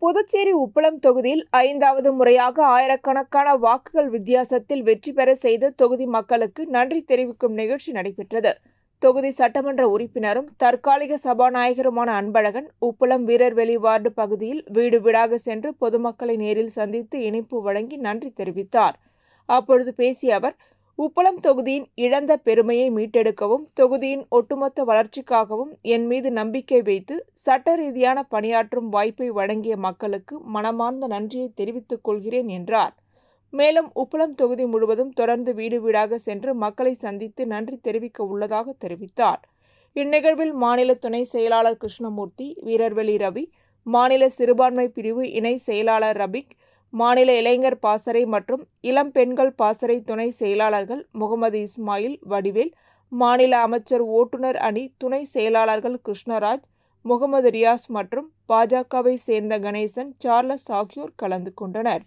புதுச்சேரி உப்பளம் தொகுதியில் 5வது முறையாக ஆயிரக்கணக்கான வாக்குகள் வித்தியாசத்தில் வெற்றி பெற செய்த தொகுதி மக்களுக்கு நன்றி தெரிவிக்கும் நிகழ்ச்சி நடைபெற்றது. தொகுதி சட்டமன்ற உறுப்பினரும் தற்காலிக சபாநாயகருமான அன்பழகன் உப்பளம் வீரர்வெளி வார்டு பகுதியில் வீடு வீடாக சென்று பொதுமக்களை நேரில் சந்தித்து இனிப்பு வழங்கி நன்றி தெரிவித்தார். அப்பொழுது பேசிய அவர், உப்பளம் தொகுதியின் இழந்த பெருமையை மீட்டெடுக்கவும் தொகுதியின் ஒட்டுமொத்த வளர்ச்சிக்காகவும் என் மீது நம்பிக்கை வைத்து சட்ட ரீதியான பணியாற்றும் வாய்ப்பை வழங்கிய மக்களுக்கு மனமார்ந்த நன்றியை தெரிவித்துக் கொள்கிறேன் என்றார். மேலும் உப்பளம் தொகுதி முழுவதும் தொடர்ந்து வீடு வீடாக சென்று மக்களை சந்தித்து நன்றி தெரிவிக்க உள்ளதாக தெரிவித்தார். இந்நிகழ்வில் மாநில துணை செயலாளர் கிருஷ்ணமூர்த்தி, வீரர்வெளி ரவி, மாநில சிறுபான்மை பிரிவு இணை செயலாளர் ரபிக், மாநில இளைஞர் பாசறை மற்றும் இளம் பெண்கள் பாசறை துணை செயலாளர்கள் முகமது இஸ்மாயில், வடிவேல், மாநில அமைச்சர் ஓட்டுநர் அணி துணை செயலாளர்கள் கிருஷ்ணராஜ், முகமது ரியாஸ் மற்றும் பாஜகவை சேர்ந்த கணேசன், சார்லஸ் ஆகியோர் கலந்து கொண்டனர்.